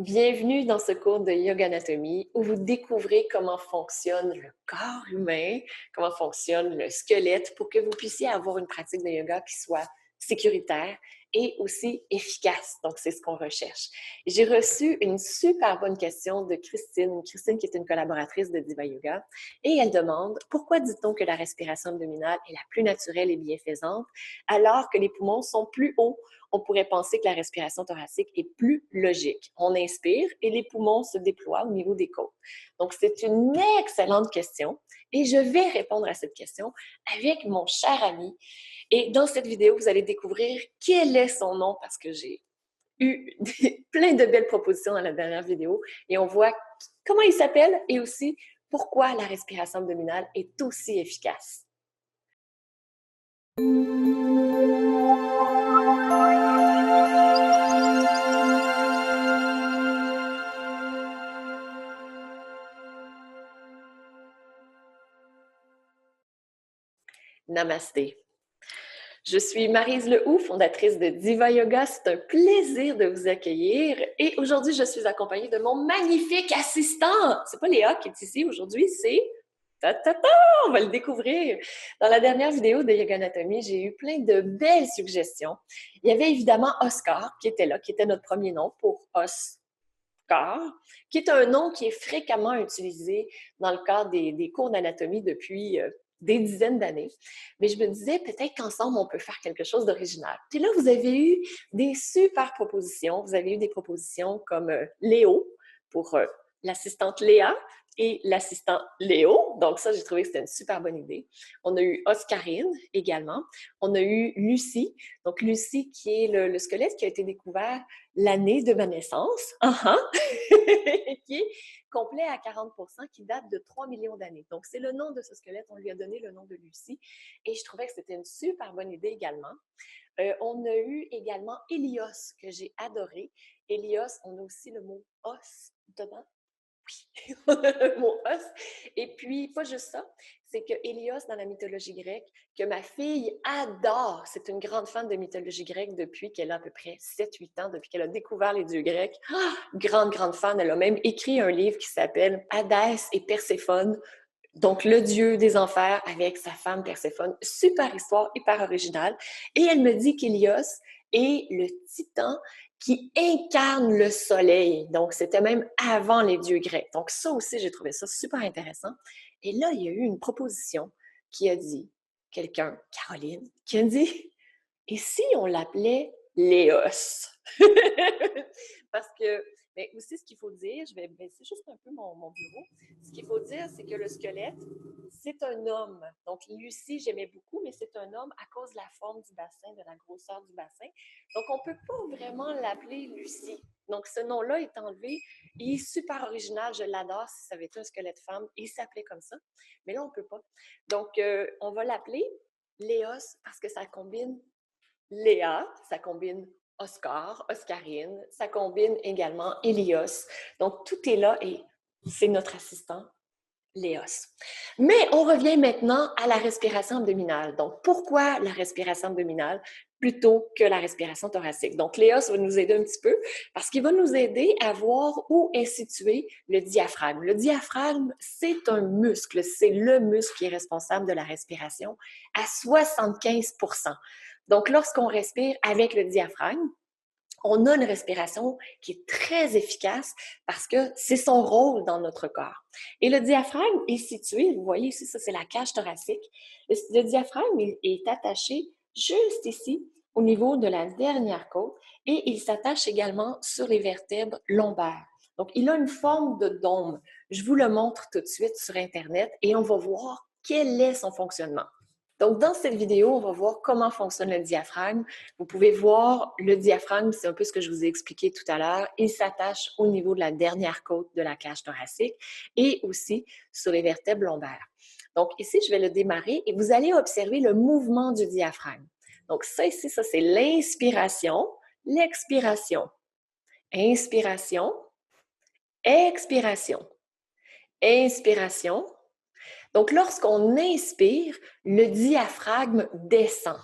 Bienvenue dans ce cours de Yoga Anatomie où vous découvrez comment fonctionne le corps humain, comment fonctionne le squelette pour que vous puissiez avoir une pratique de yoga qui soit sécuritaire et aussi efficace. Donc, c'est ce qu'on recherche. J'ai reçu une super bonne question de Christine. Christine qui est une collaboratrice de Diva Yoga et elle demande « Pourquoi dit-on que la respiration abdominale est la plus naturelle et bienfaisante alors que les poumons sont plus hauts? On pourrait penser que la respiration thoracique est plus logique. On inspire et les poumons se déploient au niveau des côtes. Donc, c'est une excellente question et je vais répondre à cette question avec mon cher ami. Et dans cette vidéo, vous allez découvrir quel est son nom parce que j'ai eu plein de belles propositions dans la dernière vidéo et on voit comment il s'appelle et aussi pourquoi la respiration abdominale est aussi efficace. Namasté. Je suis Maryse Lehoux, fondatrice de Diva Yoga. C'est un plaisir de vous accueillir. Et aujourd'hui, je suis accompagnée de mon magnifique assistant. C'est pas Léa qui est ici aujourd'hui, c'est... On va le découvrir. Dans la dernière vidéo de Yoga Anatomie, j'ai eu plein de belles suggestions. Il y avait évidemment Oscar qui était là, qui était notre premier nom pour Oscar, qui est un nom qui est fréquemment utilisé dans le cadre des cours d'anatomie depuis des dizaines d'années. Mais je me disais, peut-être qu'ensemble, on peut faire quelque chose d'original. Puis là, vous avez eu des super propositions. Vous avez eu des propositions comme Léo pour l'assistante Léa et l'assistant Léo. Donc ça, j'ai trouvé que c'était une super bonne idée. On a eu Oscarine également. On a eu Lucie. Donc Lucie qui est le squelette qui a été découvert l'année de ma naissance, qui est complet à 40%, qui date de 3 millions d'années. Donc, c'est le nom de ce squelette. On lui a donné le nom de Lucie. Et je trouvais que c'était une super bonne idée également. On a eu également Hélios, que j'ai adoré. Hélios, on a aussi le mot os dedans. Oui, le mot os. Et puis, pas juste ça, c'est que Hélios, dans la mythologie grecque, que ma fille adore, c'est une grande fan de mythologie grecque depuis qu'elle a à peu près 7-8 ans, depuis qu'elle a découvert les dieux grecs. Grande, grande fan. Elle a même écrit un livre qui s'appelle Hadès et Perséphone, donc le dieu des enfers avec sa femme Perséphone. Super histoire, hyper originale. Et elle me dit qu'Hélios est le titan qui incarne le soleil. Donc, c'était même avant les dieux grecs. Donc, ça aussi, j'ai trouvé ça super intéressant. Et là, il y a eu une proposition qui a dit, quelqu'un, Caroline, qui a dit, et si on l'appelait Léos? Parce que, mais aussi, ce qu'il faut dire, je vais baisser juste un peu mon bureau. Ce qu'il faut dire, c'est que le squelette, c'est un homme. Donc, Lucie, j'aimais beaucoup, mais c'est un homme à cause de la forme du bassin, de la grosseur du bassin. Donc, on ne peut pas vraiment l'appeler Lucie. Donc, ce nom-là est enlevé. Il est super original, je l'adore. Si ça avait été un squelette femme, il s'appelait comme ça. Mais là, on ne peut pas. Donc, on va l'appeler Léos parce que ça combine Léa, ça combine Oscar, Oscarine, ça combine également Hélios. Donc, tout est là et c'est notre assistant, Léos. Mais on revient maintenant à la respiration abdominale. Donc, pourquoi la respiration abdominale plutôt que la respiration thoracique? Donc, Léos va nous aider un petit peu parce qu'il va nous aider à voir où est situé le diaphragme. Le diaphragme, c'est un muscle. C'est le muscle qui est responsable de la respiration à 75%. Donc, lorsqu'on respire avec le diaphragme, on a une respiration qui est très efficace parce que c'est son rôle dans notre corps. Et le diaphragme est situé, vous voyez ici, ça c'est la cage thoracique. Le diaphragme est attaché juste ici au niveau de la dernière côte et il s'attache également sur les vertèbres lombaires. Donc, il a une forme de dôme. Je vous le montre tout de suite sur Internet et on va voir quel est son fonctionnement. Donc, dans cette vidéo, on va voir comment fonctionne le diaphragme. Vous pouvez voir le diaphragme, c'est un peu ce que je vous ai expliqué tout à l'heure. Il s'attache au niveau de la dernière côte de la cage thoracique et aussi sur les vertèbres lombaires. Donc, ici, je vais le démarrer et vous allez observer le mouvement du diaphragme. Donc, ça ici, ça c'est l'inspiration, l'expiration. Inspiration, expiration. Inspiration. Donc, lorsqu'on inspire, le diaphragme descend.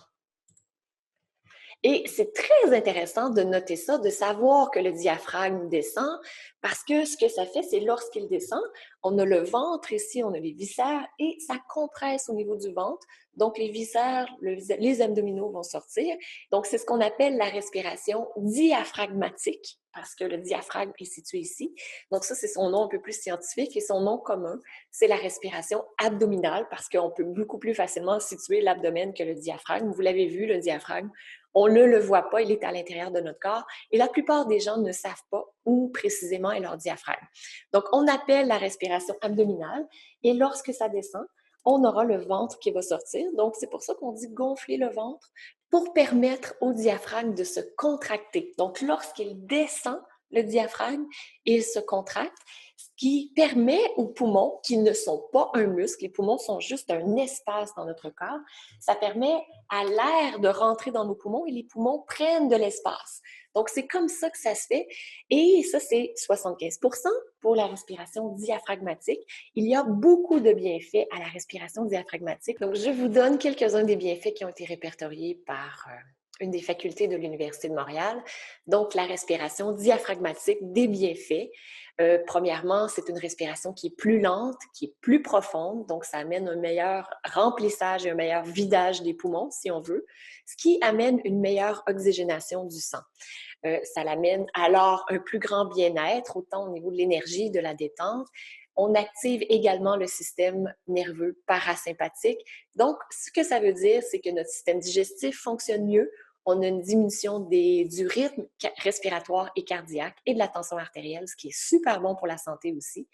Et c'est très intéressant de noter ça, de savoir que le diaphragme descend, parce que ce que ça fait, c'est lorsqu'il descend, on a le ventre ici, on a les viscères, et ça compresse au niveau du ventre. Donc, les viscères, les abdominaux vont sortir. Donc, c'est ce qu'on appelle la respiration diaphragmatique, parce que le diaphragme est situé ici. Donc, ça, c'est son nom un peu plus scientifique, et son nom commun, c'est la respiration abdominale, parce qu'on peut beaucoup plus facilement situer l'abdomen que le diaphragme. Vous l'avez vu, le diaphragme, on ne le voit pas, il est à l'intérieur de notre corps, et la plupart des gens ne savent pas où précisément est leur diaphragme. Donc, on appelle la respiration abdominale, et lorsque ça descend, on aura le ventre qui va sortir. Donc, c'est pour ça qu'on dit gonfler le ventre pour permettre au diaphragme de se contracter. Donc, lorsqu'il descend, le diaphragme, il se contracte, ce qui permet aux poumons, qui ne sont pas un muscle, les poumons sont juste un espace dans notre corps, ça permet à l'air de rentrer dans nos poumons et les poumons prennent de l'espace. Donc, c'est comme ça que ça se fait. Et ça, c'est 75% pour la respiration diaphragmatique. Il y a beaucoup de bienfaits à la respiration diaphragmatique. Donc, je vous donne quelques-uns des bienfaits qui ont été répertoriés par une des facultés de l'Université de Montréal. Donc, la respiration diaphragmatique, des bienfaits. Premièrement, c'est une respiration qui est plus lente, qui est plus profonde, donc ça amène un meilleur remplissage et un meilleur vidage des poumons, si on veut, ce qui amène une meilleure oxygénation du sang. Ça l'amène alors un plus grand bien-être, autant au niveau de l'énergie, de la détente. On active également le système nerveux parasympathique. Donc, ce que ça veut dire, c'est que notre système digestif fonctionne mieux. On a une diminution du rythme respiratoire et cardiaque et de la tension artérielle, ce qui est super bon pour la santé aussi.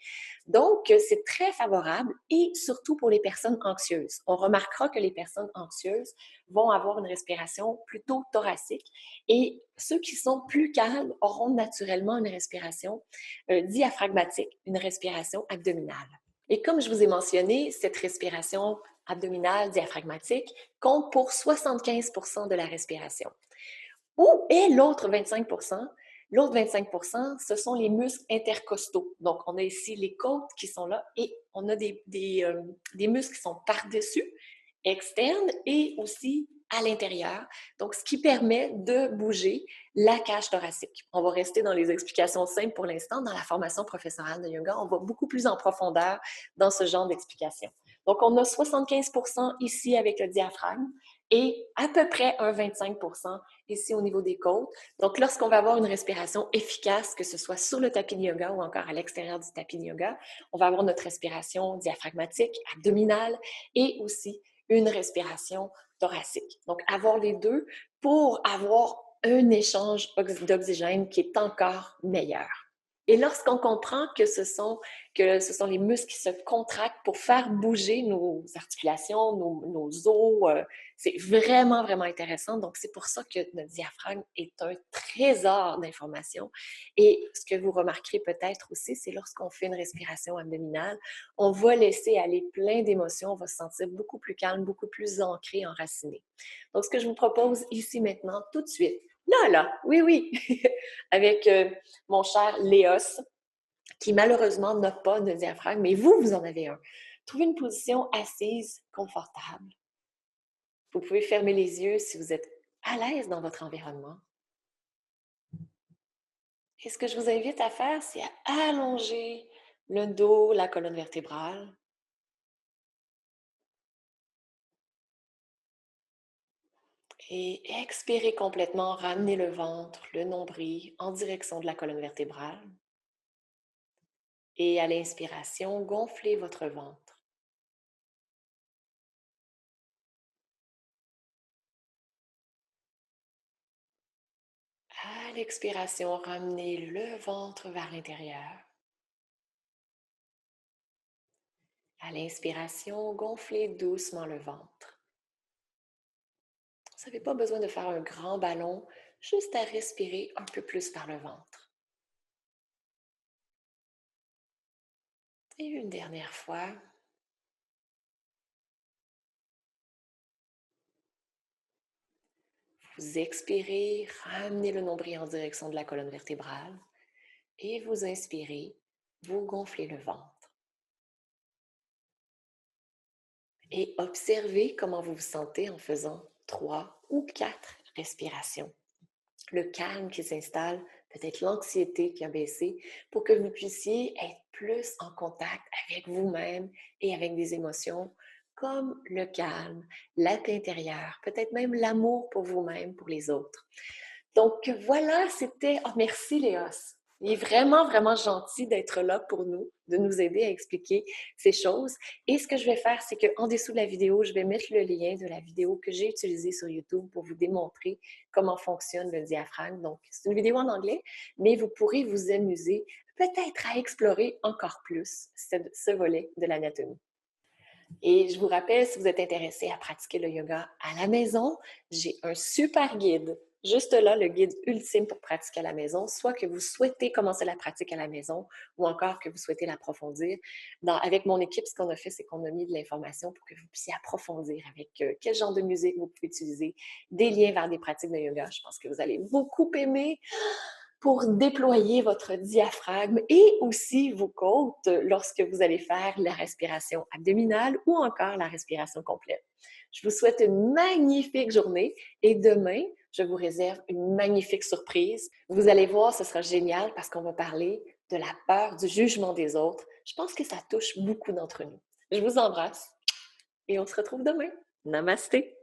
Donc, c'est très favorable et surtout pour les personnes anxieuses. On remarquera que les personnes anxieuses vont avoir une respiration plutôt thoracique et ceux qui sont plus calmes auront naturellement une respiration diaphragmatique, une respiration abdominale. Et comme je vous ai mentionné, cette respiration abdominale diaphragmatique compte pour 75% de la respiration. Où est l'autre 25%? L'autre 25%, ce sont les muscles intercostaux. Donc, on a ici les côtes qui sont là et on a des muscles qui sont par-dessus, externes et aussi à l'intérieur. Donc, ce qui permet de bouger la cage thoracique. On va rester dans les explications simples pour l'instant. Dans la formation professorale de yoga, on va beaucoup plus en profondeur dans ce genre d'explications. Donc, on a 75% ici avec le diaphragme et à peu près un 25% ici au niveau des côtes. Donc, lorsqu'on va avoir une respiration efficace, que ce soit sur le tapis de yoga ou encore à l'extérieur du tapis de yoga, on va avoir notre respiration diaphragmatique, abdominale et aussi une respiration thoracique. Donc, avoir les deux pour avoir un échange d'oxygène qui est encore meilleur. Et lorsqu'on comprend que ce sont les muscles qui se contractent pour faire bouger nos articulations, nos os, c'est vraiment, vraiment intéressant. Donc, c'est pour ça que notre diaphragme est un trésor d'informations. Et ce que vous remarquerez peut-être aussi, c'est lorsqu'on fait une respiration abdominale, on va laisser aller plein d'émotions, on va se sentir beaucoup plus calme, beaucoup plus ancré, enraciné. Donc, ce que je vous propose ici maintenant, tout de suite, là, oui, oui, avec mon cher Léos, qui malheureusement n'a pas de diaphragme, mais vous, vous en avez un. Trouvez une position assise, confortable. Vous pouvez fermer les yeux si vous êtes à l'aise dans votre environnement. Et ce que je vous invite à faire, c'est à allonger le dos, la colonne vertébrale. Et expirez complètement, ramenez le ventre, le nombril en direction de la colonne vertébrale. Et à l'inspiration, gonflez votre ventre. À l'expiration, ramenez le ventre vers l'intérieur. À l'inspiration, gonflez doucement le ventre. Vous n'avez pas besoin de faire un grand ballon, juste à respirer un peu plus par le ventre. Et une dernière fois. Vous expirez, ramenez le nombril en direction de la colonne vertébrale. Et vous inspirez, vous gonflez le ventre. Et observez comment vous vous sentez en faisant 3 ou 4 respiration. Le calme qui s'installe, peut-être l'anxiété qui a baissé, pour que vous puissiez être plus en contact avec vous-même et avec des émotions comme le calme, la paix intérieure, peut-être même l'amour pour vous-même, pour les autres. Donc voilà, c'était... Oh, merci Léos. Il est vraiment, vraiment gentil d'être là pour nous, de nous aider à expliquer ces choses. Et ce que je vais faire, c'est qu'en dessous de la vidéo, je vais mettre le lien de la vidéo que j'ai utilisée sur YouTube pour vous démontrer comment fonctionne le diaphragme. Donc, c'est une vidéo en anglais, mais vous pourrez vous amuser peut-être à explorer encore plus ce volet de l'anatomie. Et je vous rappelle, si vous êtes intéressé à pratiquer le yoga à la maison, j'ai un super guide. Juste là, le guide ultime pour pratiquer à la maison, soit que vous souhaitez commencer la pratique à la maison ou encore que vous souhaitez l'approfondir. Avec mon équipe, ce qu'on a fait, c'est qu'on a mis de l'information pour que vous puissiez approfondir avec quel genre de musique vous pouvez utiliser, des liens vers des pratiques de yoga. Je pense que vous allez beaucoup aimer pour déployer votre diaphragme et aussi vos côtes lorsque vous allez faire la respiration abdominale ou encore la respiration complète. Je vous souhaite une magnifique journée et demain, je vous réserve une magnifique surprise. Vous allez voir, ce sera génial parce qu'on va parler de la peur du jugement des autres. Je pense que ça touche beaucoup d'entre nous. Je vous embrasse et on se retrouve demain. Namasté!